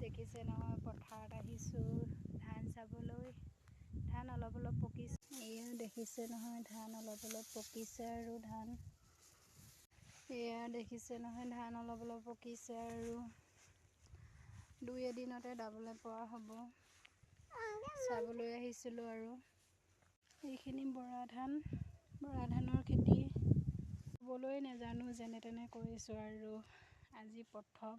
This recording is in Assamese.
দেখিছে নহয় পথাৰত আহিছোঁ ধান চাবলৈ। ধান অলপ অলপ পকিছে। এয়া দেখিছে নহয় ধান অলপ অলপ পকিছে আৰু এয়া দেখিছে নহয় ধান অলপ অলপ পকিছে আৰু 2 এদিনতে দাবলৈ পৰা হ'ব। চাবলৈ আহিছিলোঁ আৰু এইখিনি বৰা ধানৰ খেতি ক'বলৈ নাজানো যেনে তেনে কৰিছোঁ আৰু আজি প্ৰথম